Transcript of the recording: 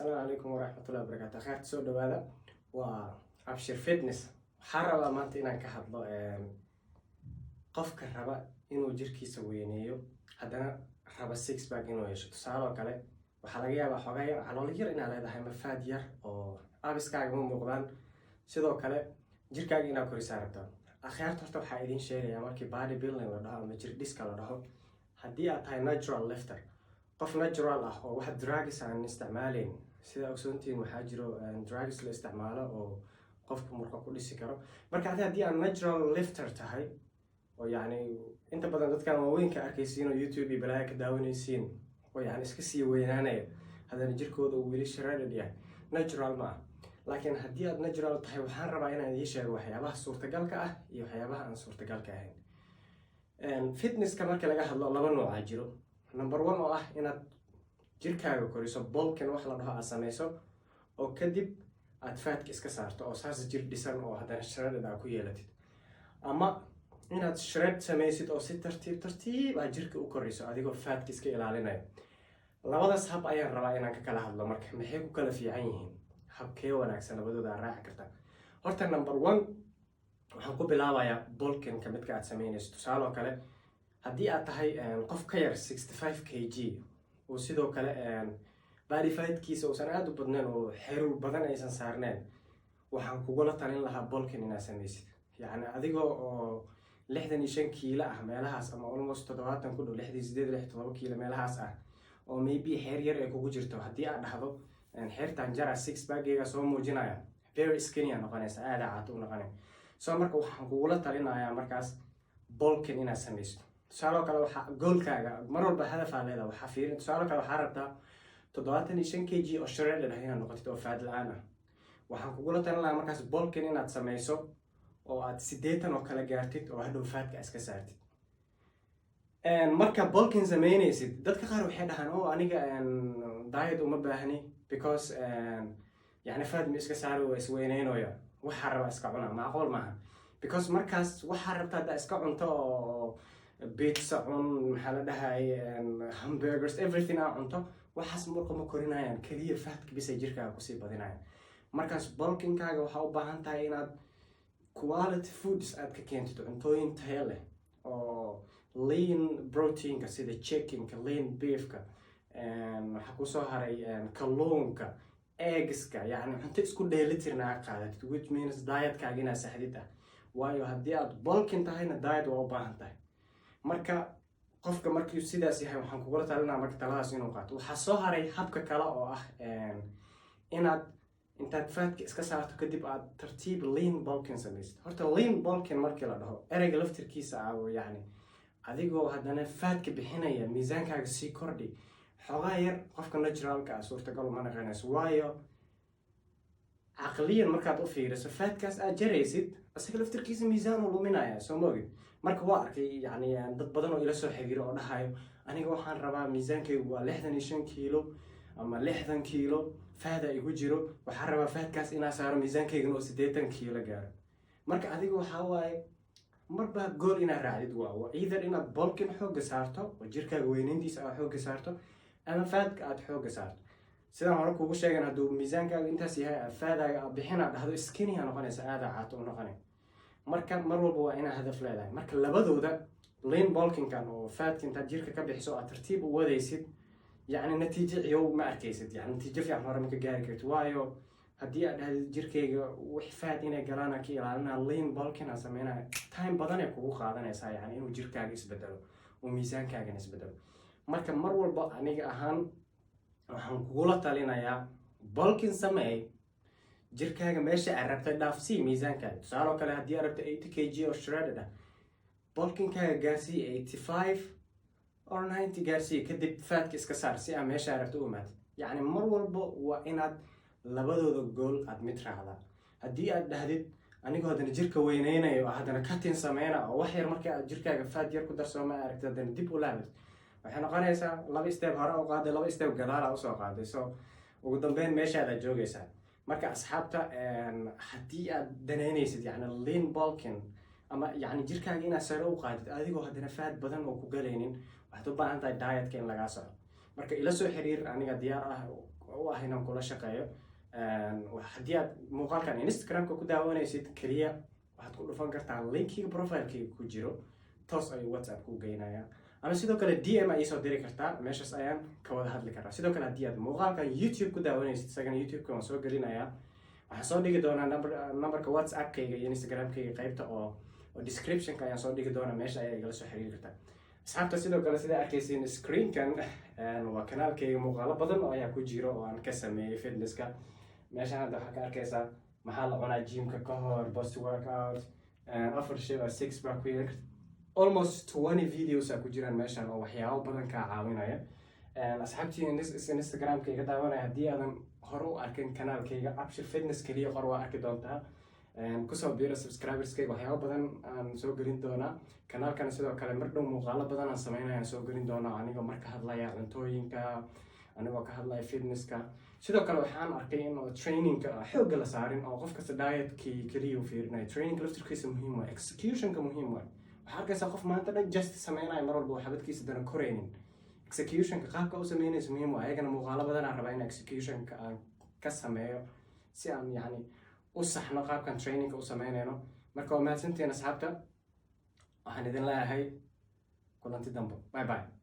السلام عليكم ورحمة الله وبركاته. خير سو دوادا وأبشر فيتنس حربا maanta inaan ka hadlo qofka raba inuu jirkiisa weyneeyo haddana raba six pack inuu yeesho. Tusaale oo kale waxaa laga yaabaa xogaa yar calool yar inaad leedahay mafaad yar oo abiskaaga ma muuqdaan, sidoo kale jirkaaga inaad korisaa rabtaa. Akhyaarta horta waxaa idiin sheegayaa markii body building la dhaho ama jir dhiska la dhaho, haddii aad tahay natural lifter, qof natural ah oo wax drugs aan isticmaaleyn, sida ogsoontiin waxaa jiro drugs la isticmaalo oo qofku murqa ku dhisi karo. Marka haddii aan natural lifter tahay oo yani inta badan dadkan waaweynka arkaysiin oo YouTube iyo balaaga ka daawanaysiin oo yani iska sii weynaanaya haddana jirkooda uu weli shredded yahay, natural ma ah. laakiin haddii aad natural tahay, waxaan rabaa inaan idiin sheego waxyaabaha suurtagalka ah iyo waxyaabaha aan suurtagalka ahayn. Fitnesska marka laga hadlo laba nooca jiro. Number 1 oo ah inaad jirkaaga koriso, bulking wax la dhaho aad samayso oo kadib aad faatka iska saarto oo saas jir dhisan oo haddana shredded aad ku yeelatid, ama inaad shred samaysid oo si tartiib aad jirka u koriso adigoo faatka iska ilaalinayo. Labadaas hab ayaan rabaa inaan ka kala hadlo. Marka maxay ku kala fiican yihiin, habkee wanaagsan labadooda aad raaci kartaa? Horta number 1 waxaan ku bilaabayaa bulking ka midka aad samaynayso. Tusaale oo kale haddii aad tahay qof ka yar 65 kg oo sidoo kale body fatkiisa uusan aad u badnayn oo xeerul badan aysan saarneen, waxaan kugula talin lahaa bulking inaad samaysid. Yani adigoo oo 65 kiilo ah meelahaas, ama almost 70 ku dhow 68-67 kiilo meelahaas ah, oo maybe xeer yar ay kugu jirto, haddii aad dhahdo xeertan jara six packgayga soo muujinaya, very skinny aad noqonaysa, aad caato u noqonay. So marka waxaan kugula talinayaa markaas bulking inaad samaysid. tusaale kale waxaa goolkaaga mar walba hadaf aad leedahay, waxaa fiirin. tusaale kale waxaa rabtaa 75 kg oo shredded ah inaad noqotid oo faad la-aan ah. waxaan kugula talin lahaa markaas bulking inaad samayso oo aad 80 oo kale gaartid oo hadhow faadka iska saartid. Marka bulking samaynaysid, dadka qaar waxay dhahaan oo aniga diet uma baahni because yani faad ma iska saari waa isweyneynooya, waxaa rabaa iska cuna. Macquul maaha, because markaas waxaa rabtaa haddaa iska cunto oo pizza cun, maxaa la dhahay hamburgers, everything aa cunto, waxaas murqa ma korinayaan, keliya faadka bisay jirkaaga kusii badinayaan. markaas bulkingkaaga waxaa u baahan tahay inaad quality foods aad ka keentid, cuntooyin tayo leh oo lean proteinka sida chickenka, lean beefka, waxaa kusoo haray kalluunka, eggska, yani cunto isku dheelitirna aad qaadatid, which means dietkaaga inaad saxdid ah. waayo haddii aad bulking tahayna diet waa u baahan tahay. marka qofka markii sidaas yahay, waxaan kugula talinaa marka taladaas inuu qaato. waxaa soo haray habka kale oo ah inaad intaad faatka iska saarto kadib aad tartiib lean bulking samaysid. horta lean bulking markii la dhaho, ereyga laftirkiisa ah yani adigoo haddana faadka bixinaya, miisaankaaga sii kordhi xogaa yar. qofka naturalka ah suurtagal uma naqanayso, waayo caqliyan markaad u fiiriso faadkaas aad jaraysid isaga laftirkiisa miisaan uu luminaya, soo ma ogid. marka waa arkay yani dad badan oo ila soo xiriiro oo dhahayo aniga waxaan rabaa miisaankaygu waa 65 kiilo ama 60 kiilo faada igu jiro, waxaan rabaa faadkaas inaa saaro miisaankaygana oo 80 kiilo gaaro. marka adiga waxaa waaye marba gool inaad raacdid, waa either inaad bulking xooga saarto oo jirkaaga weynayntiisa aad xooga saarto, ama faadka aad xooga saarto. sidaan hore kugu sheegan, hadduu miisaankaaga intaas yahay, faadaaga aad bixina dhahdo skinny aa noqonaysa, aada caato u noqonay. marka mar walba waa inaad hadaf leedahay. marka labadooda lean bulkingkan oo faadka intaad jirka ka bixiso aad tartiib u wadaysid, yani natiijo ciyow ma arkaysid, yani natiijo fiican hore ma ka gaari kartid. waayo haddii aad dhahdid jirkayga wax faad inay galaan ka ilaalinaa, lean bulking aan sameynaya, time badan ay kugu qaadanaysaa yani inuu jirkaaga isbedelo oo miisaankaagana isbedelo. marka mar walba aniga ahaan waxaan kugula talinayaa bulking sameey, jirkaaga meesha aad rabtay dhaafsii miisaankaaga. tusaale oo kale haddii aad rabto 80 kg oo shredded ah, bulkingkaaga gaarsii 85 or 90 gaarsii, kadib faadka iska saar si aad meesha aad rabto u imaatid. yani mar walba waa inaad labadooda gool aad mid raacdaa. haddii aad dhahdid anigoo haddana jirka weyneynayo oo haddana cutting sameyna oo wax yar marka aad jirkaaga faad yar ku darsoo ma aragtid, haddana dib u laabid, waxay noqonaysaa 2 step hore u qaaday, 2 step gadaala usoo qaaday. so ugu dambeyn meeshaada joogaysaa. marka asxaabta, haddii aad danaynaysid yani lean bulking ama yani jirkaaga inaad sare u qaadid adigoo haddana faad badan oo ku galaynin, waxaad u baahan tahay dietka in lagaa soco. marka ila soo xiriir, aniga diyaar u ah inaan kula shaqeeyo. haddii aad muuqaalkan Instagram-ka ku daawanaysid kaliya waxaad ku dhufan kartaa linkiga profile-kayga ku jiro, toos ayuu WhatsApp ku geynayaa, ama sidoo kale DM ay soo diri kartaa, meeshaas ayaan ka wada hadli karaa. sidoo kale haddii aad muuqaalkan YouTube ku daawanaysid, isagana YouTube-ka waan soo gelinayaa, waxaan soo dhigi doonaa numberka WhatsApp-kayga iyo Instagram-kayga qaybta oo description-ka ayaan soo dhigi doonaa, meesha ayaa igala soo xiriiri kartaa. asxaabta sidoo kale sida arkaysiin screen-kan waa kanaalkayga, muuqaalo badan oo ayaa ku jiro oo aan ka sameeyey fitnesska. meeshaan hadda waxaa ka arkaysaa maxaa la cunaa gymka ka hor, post workout, 4 shay oo 6 baa ku yar, almost 20 videos ku jiraan meeshaan oo waxyaabo badan kaa caawinaya. asxaabtii Instagram-kayga daawanaya, haddii aadan hore u arkin kanaalkayga Abshir Fitness kaliya qor waa arki doontaa. kusoo biira subscriberskayga, waxyaabo badan aan soo gelin doonaa. kanaalkana sidoo kale mar dhow muuqaalo badan aan sameynayaan soo gelin doonaa, anigoo marka hadlaya cuntooyinka, anigoo ka hadlaya fitnesska. sidoo kale waxaan arkay in trainingka xoogga la saarin oo qof kasta dietkii kaliya u fiirinayo. trainingka laftirkiisa muhiim waa, executionka muhiim waa. waxaa arkaysaa qof maanta dhan just sameynaya mar walba oo xabadkiisa dana koraynin. executionka qaabka u sameynaysa muhiim waa. ayagana muuqaalo badan aan rabaa in executionka aan ka sameeyo si aan yacni u saxno qaabkan trainingka u sameynayno. marka waa mahadsantihiin asxaabta, waxaan idin leeyahay kulanti dambe. Bye bye.